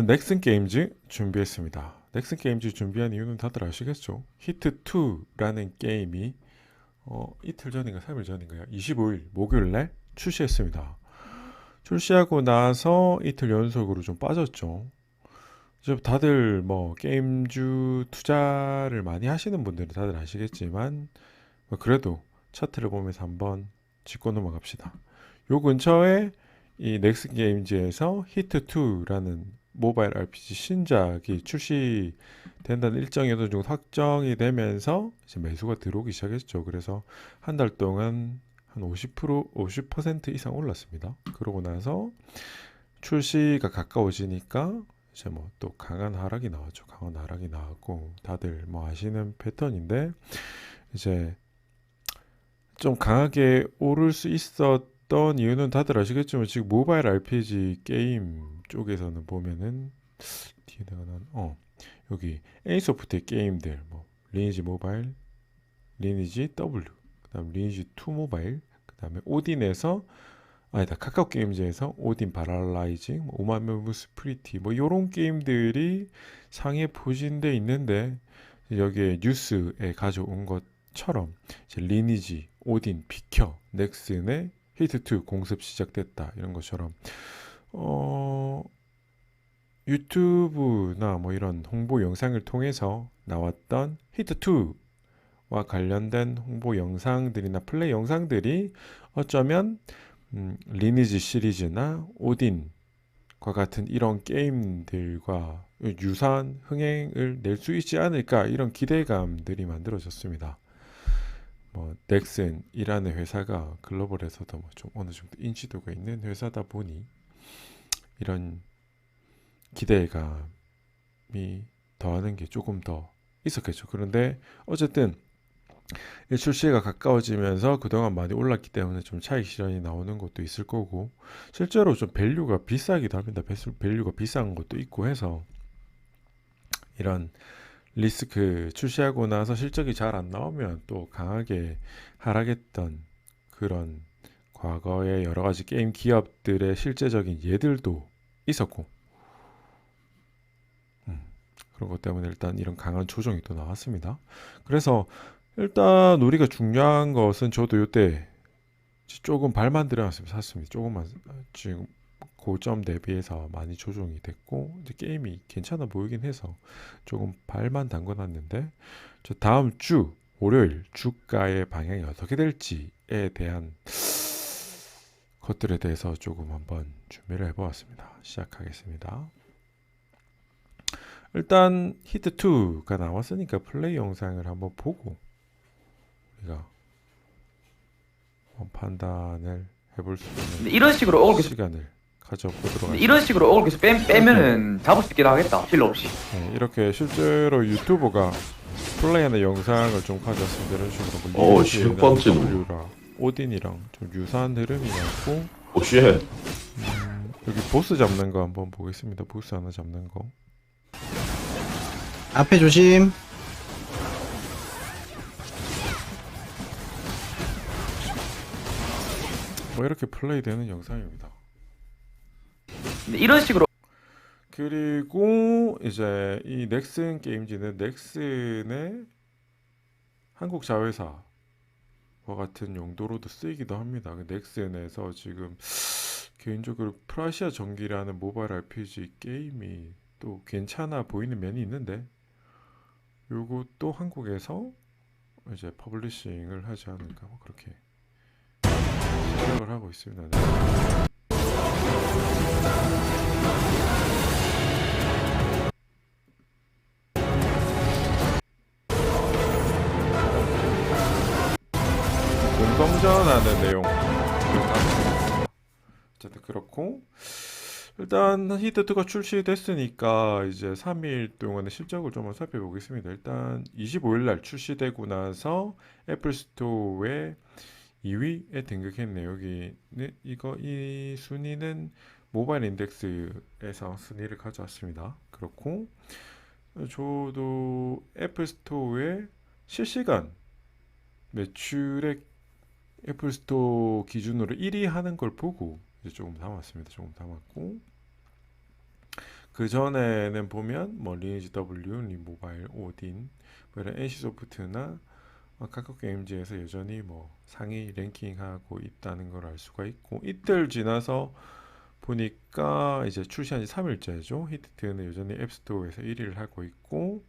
넥슨 게임즈 준비했습니다. 넥슨 게임즈 준비한 이유는 다들 아시겠죠? 히트2라는 게임이 이틀 전인가 3일 전인가요? 25일 목요일 날 출시했습니다. 출시하고 나서 이틀 연속으로 좀 빠졌죠. 이제 다들 뭐 게임주 투자를 많이 하시는 분들은 다들 아시겠지만 그래도 차트를 보면서 한번 짚고 넘어갑시다. 요 근처에 이 넥슨 게임즈에서 히트2라는 모바일 RPG 신작이 출시된다는 일정이 어느 정도 확정이 되면서 이제 매수가 들어오기 시작했죠. 그래서 한 달 동안 한 50% 이상 올랐습니다. 그러고 나서 출시가 가까워지니까 이제 뭐 또 강한 하락이 나왔죠. 강한 하락이 나왔고 다들 뭐 아시는 패턴인데 이제 좀 강하게 오를 수 있었던 이유는 다들 아시겠지만 지금 모바일 RPG 게임 쪽에서는 보면은 뒤에 내가 여기 A소프트의 게임들 뭐 리니지 모바일, 리니지 W, 그다음 리니지 2 모바일, 그다음에 오딘에서 아니다 카카오 게임즈에서 오딘 바랄라이징, 뭐 우마무스 프리티 뭐 이런 게임들이 상위에 포진돼 있는데 여기에 뉴스에 가져온 것처럼 이제 리니지, 오딘, 비켜, 넥슨의 히트2 공습 시작됐다 이런 것처럼 어, 유튜브나 뭐 이런 홍보 영상을 통해서 나왔던 히트2와 관련된 홍보 영상들이나 플레이 영상들이 어쩌면 리니지 시리즈나 오딘과 같은 이런 게임들과 유사한 흥행을 낼 수 있지 않을까 이런 기대감들이 만들어졌습니다. 뭐 넥슨이라는 회사가 글로벌에서도 뭐 좀 어느 정도 인지도가 있는 회사다 보니 이런 기대감이 더하는 게 조금 더 있었겠죠. 그런데 어쨌든 출시가 가까워지면서 그동안 많이 올랐기 때문에 좀 차익 실현이 나오는 것도 있을 거고 실제로 좀 밸류가 비싸기도 합니다. 밸류가 비싼 것도 있고 해서 이런 리스크 출시하고 나서 실적이 잘 안 나오면 또 강하게 하락했던 그런 과거의 여러 가지 게임 기업들의 실제적인 예들도 있었고 그런 것 때문에 일단 이런 강한 조정이 또 나왔습니다. 그래서 일단 우리가 중요한 것은 저도 이때 조금 발만 들여놨으면 샀습니다. 조금만 지금 고점 대비해서 많이 조정이 됐고 이제 게임이 괜찮아 보이긴 해서 조금 발만 담궈놨는데 저 다음 주 월요일 주가의 방향이 어떻게 될지에 대한 것들에 대해서 조금 한번 준비를 해보았습니다. 시작하겠습니다. 일단 히트2가 나왔으니까 플레이 영상을 한번 보고 우리가 판단을 해볼 수 근데 있는 이런 식으로 억을 계속 시간을 가져보도록 근데 이런 하겠습니다. 식으로 억을 계속 이렇게 빼면은 잡을 수 있긴 하겠다. 필요 없이. 이렇게 실제로 유튜버가 플레이하는 영상을 좀 가져왔습니다. 이런 식으로 뭐 리니지나 10번째 뭐. W랑 오딘이랑 좀 유사한 흐름이 나고 오, 쉣. 여기 보스 잡는 거 한번 보겠습니다. 보스 하나 잡는 거. 앞에 조심. 뭐 이렇게 플레이되는 영상입니다. 근데 이런 식으로 그리고 이제 이 넥슨 게임즈는 넥슨의 한국 자회사와 같은 용도로도 쓰이기도 합니다. 그 넥슨에서 지금 개인적으로 프라시아 전기라는 모바일 RPG 게임이 또 괜찮아 보이는 면이 있는데 요것도 한국에서 이제 퍼블리싱을 하지 않을까 뭐 그렇게 생각을 하고 있습니다. 네. 공성전하는 내용 어쨌든 그렇고 일단 히트2가 출시됐으니까 이제 3일 동안의 실적을 좀 살펴보겠습니다. 일단 25일 날 출시되고 나서 애플 스토어에 2위에 등극했네요. 여기 이 순위는 모바일 인덱스에서 순위를 가져왔습니다. 그렇고 저도 애플 스토어에 실시간 매출액 애플 스토어 기준으로 1위 하는 걸 보고 이제 조금 담았습니다. 조금 담았고 그 전에는 보면 뭐 리니지 W, 리모바일, 오딘, 뭐 이런 NC소프트나 카카오 게임즈에서 여전히 뭐 상위 랭킹하고 있다는 걸 알 수가 있고, 이틀 지나서 보니까 이제 출시한 지 3일째죠. 히트는 여전히 앱스토어에서 1위를 하고 있고,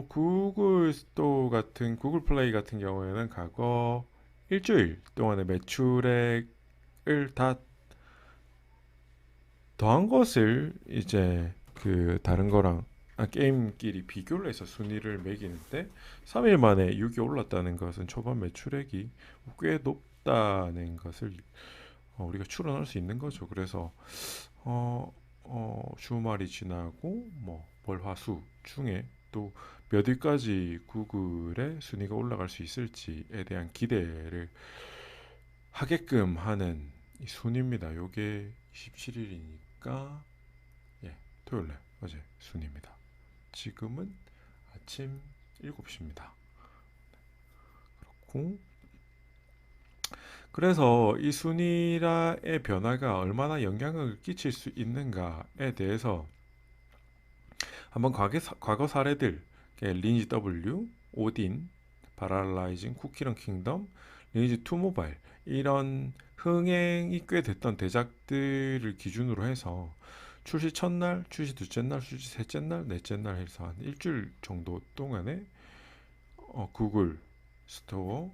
구글 스토어 같은 구글 플레이 같은 경우에는 과거 일주일 동안의 매출액을 다 더한 것을 이제 그 다른 거랑 게임끼리 비교를 해서 순위를 매기는데, 3일 만에 6이 올랐다는 것은 초반 매출액이 꽤 높다는 것을 우리가 추론할 수 있는 거죠. 그래서 주말이 지나고 뭐 월화수 중에 또 몇 위까지 구글의 순위가 올라갈 수 있을지에 대한 기대를 하게끔 하는 이 순위입니다. 요게 27일이니까 예, 토요일날 어제 순위입니다. 지금은 아침 7시입니다. 그렇고, 그래서 이 순위라의 변화가 얼마나 영향을 끼칠 수 있는가에 대해서 한번 과거 사례들, 리니지 W, 오딘, 바랄라이징, 쿠키런 킹덤, 리니지 2 모바일, 이런 흥행이 꽤 됐던 대작들을 기준으로 해서 출시 첫날, 출시 둘째 날, 출시 셋째 날, 넷째 날 해서 한 일주일 정도 동안에 구글 스토어,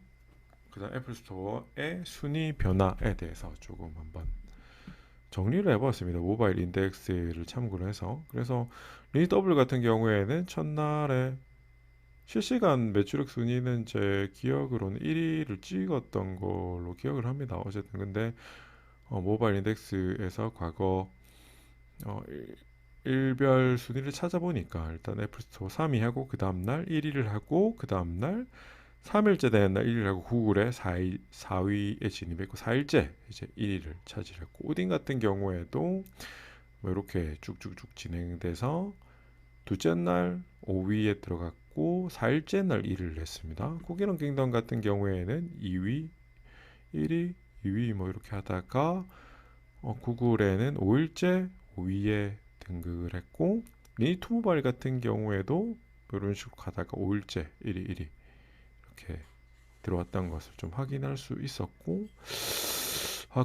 그다음 애플 스토어의 순위 변화에 대해서 조금 한번 정리를 해봤습니다. 모바일 인덱스를 참고로 해서. 그래서 리니지 W 같은 경우에는 첫날에 실시간 매출액 순위는 제 기억으로는 1위를 찍었던 걸로 기억을 합니다. 어쨌든 근데 모바일 인덱스에서 과거 일별 순위를 찾아보니까 일단 애플 스토어 3위 하고 그 다음날 1위를 하고 그 다음날 3일째 되는 날 1위를 하고 구글의 4위에 진입했고 4일째 이제 1위를 차지했고, 오딘 같은 경우에도 뭐 이렇게 쭉쭉쭉 진행돼서 둘째 날 5위에 들어갔고 4일째 날 1위를 했습니다. 쿠키런 킹덤 같은 경우에는 2위, 1위, 2위 뭐 이렇게 하다가 구글에는 5일째 5위에 등극을 했고, 미니 투모바일 같은 경우에도 이런 식으로 가다가 5일째 1위, 1위 이렇게 들어왔던 것을 좀 확인할 수 있었고,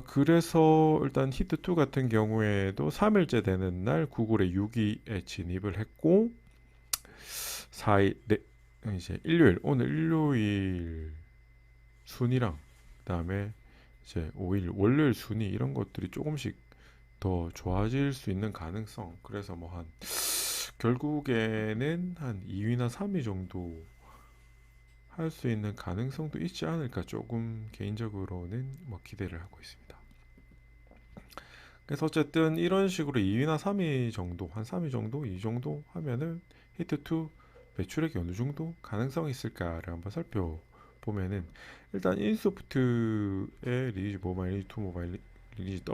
그래서 일단 히트2 같은 경우에도 3일째 되는 날 구글의 6위에 진입을 했고, 4일, 이제 오늘 일요일 순위랑 그다음에 이제 5일 월요일 순위, 이런 것들이 조금씩 더 좋아질 수 있는 가능성, 그래서 뭐 한 결국에는 한 2위나 3위 정도 할 수 있는 가능성도 있지 않을까, 조금 개인적으로는 뭐 기대를 하고 있습니다. 그래서 어쨌든 이런 식으로 2위나 3위 정도, 한 3위 정도, 이 정도 하면은 히트2 매출액이 어느 정도 가능성이 있을까를 한번 살펴보면은, 일단 인소프트의 리니지 모바일, 리니지 2 모바일, 리니지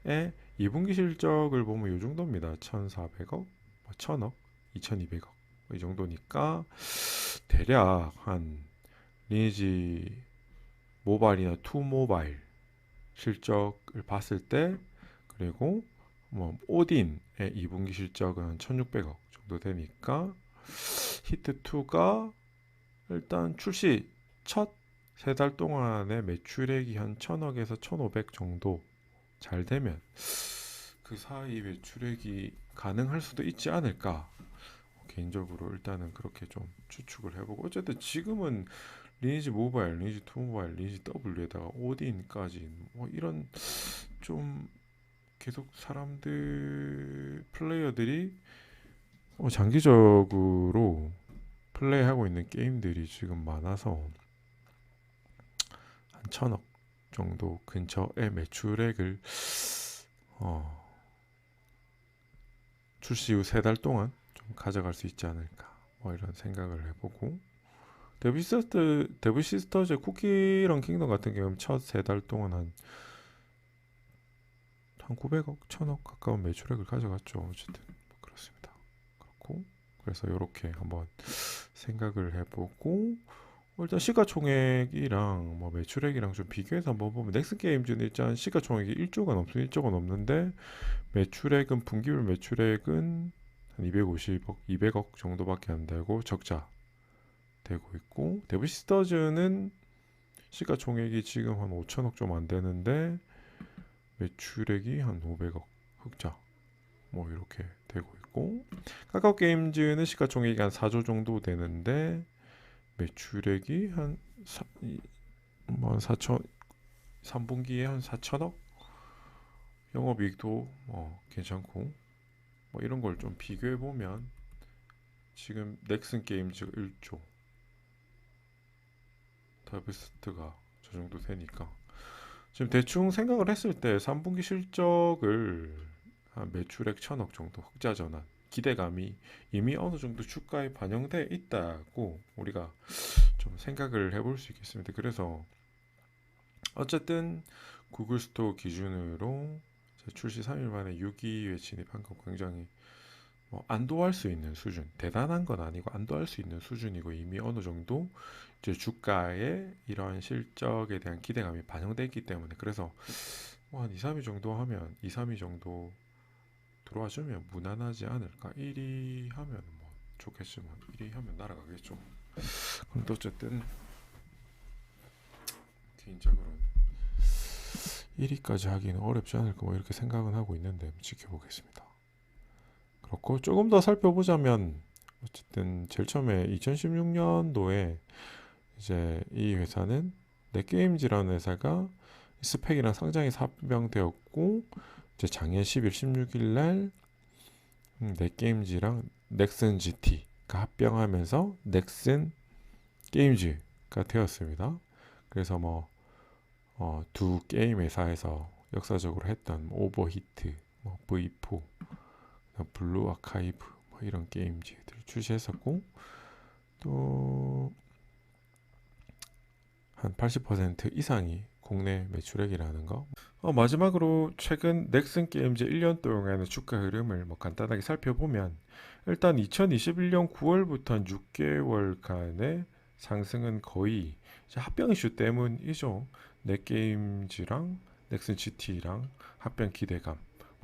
W의 2분기 실적을 보면 이 정도입니다. 1,400억, 1,000억, 2,200억 이 정도니까 대략 한 리니지 모바일이나 투 모바일 실적을 봤을 때, 그리고 뭐 오딘의 2분기 실적은 한 1,600억 정도 되니까 히트2가 일단 출시 첫 세 달 동안의 매출액이 한 1,000억에서 1,500 정도 잘 되면 그 사이 매출액이 가능할 수도 있지 않을까, 개인적으로 일단은 그렇게 좀 추측을 해보고, 어쨌든 지금은 리니지 모바일, 리니지 2 모바일, 리니지 W에다가 오딘까지 뭐 이런 좀 계속 사람들 플레이어들이 장기적으로 플레이하고 있는 게임들이 지금 많아서 한 1,000억 정도 근처의 매출액을 출시 후 세 달 동안 좀 가져갈 수 있지 않을까, 뭐 이런 생각을 해보고, 데브 시스터즈의 쿠키랑 킹덤 같은 경우는 첫 세 달 동안 한 900억, 1000억 가까운 매출액을 가져갔죠. 어쨌든 뭐 그렇습니다. 그렇고, 그래서 이렇게 한번 생각을 해보고, 일단 시가총액이랑 뭐 매출액이랑 좀 비교해서 한번 보면 넥슨 게임즈는 일단 시가총액이 1조가 넘는데 매출액은 분기별 매출액은 한 250억, 200억 정도밖에 안 되고 적자 되고 있고 데브 시스터즈는 시가총액이 지금 한 5천억 좀 안 되는데 매출액이 한 500억 흑자 뭐 이렇게 되고 있고 카카오 게임즈는 시가총액이 한 4조 정도 되는데 매출액이 한 뭐 4천 3분기에 한 4천억 영업이익도 괜찮고 뭐 이런 걸 좀 비교해 보면 지금 넥슨 게임즈가 1조 다비스트가 저 정도 되니까 지금 대충 생각을 했을 때 3분기 실적을 한 매출액 1천억 정도 흑자 전환 기대감이 이미 어느 정도 주가에 반영돼 있다고 우리가 좀 생각을 해볼 수 있겠습니다. 그래서 어쨌든 구글 스토어 기준으로 출시 3일 만에 6위에 진입한 건 굉장히 안도할 수 있는 수준, 대단한 건 아니고 안도할 수 있는 수준이고 이미 어느 정도 이제 주가에 이러한 실적에 대한 기대감이 반영돼 있기 때문에 그래서 한 2, 3위 정도 하면 2, 3위 정도 들어와주면 무난하지 않을까. 1위 하면 뭐 좋겠지만 1위 하면 날아가겠죠. 근데 어쨌든 개인적으로는 1위까지 하기는 어렵지 않을까 뭐 이렇게 생각은 하고 있는데 지켜보겠습니다. 그렇고 조금 더 살펴보자면 어쨌든 제일 처음에 2016년도에 이제 이 회사는 넷게임즈라는 회사가 스펙이랑 상장이 합병되었고 이제 작년 10일 16일 날 넷게임즈랑 넥슨 GT가 합병하면서 넥슨 게임즈가 되었습니다. 그래서 두 게임 회사에서 역사적으로 했던 오버히트, V4, 블루 아카이브 이런 게임즈들을 출시했었고 또 한 80% 이상이 국내 매출액이라는 거. 마지막으로 최근 넥슨 게임즈 1년 동안의 주가 흐름을 간단하게 살펴보면 일단 2021년 9월부터 한 6개월간의 상승은 거의 합병 이슈 때문이죠. 넷게임즈랑 넥슨 GT랑 합병 기대감,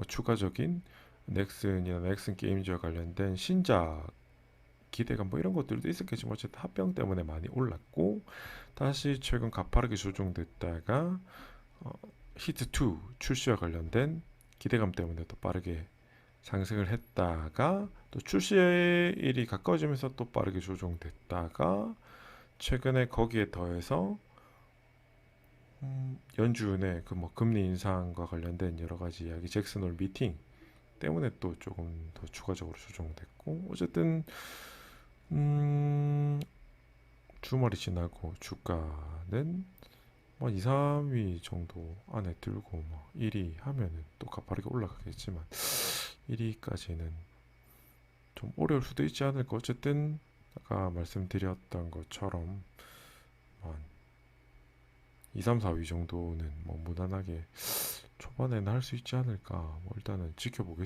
추가적인 넥슨이나 넥슨 게임즈와 관련된 신작 기대감 이런 것들도 있었겠지만 어쨌든 합병 때문에 많이 올랐고 다시 최근 가파르게 조정됐다가 히트2 출시와 관련된 기대감 때문에 또 빠르게 상승을 했다가 또 출시일이 가까워지면서 또 빠르게 조정됐다가 최근에 거기에 더해서 연준의 금리 인상과 관련된 여러 가지 이야기 잭슨홀 미팅 때문에 또 조금 더 추가적으로 조정됐고 어쨌든 주말이 지나고 주가는 2, 3위 정도 안에 들고 1위 하면은 또 가파르게 올라가겠지만 1위까지는 좀 어려울 수도 있지 않을까. 어쨌든 아까 말씀드렸던 것처럼 2, 3, 4위 정도는 무난하게 초반에는 할 수 있지 않을까. 일단은 지켜보겠습니다.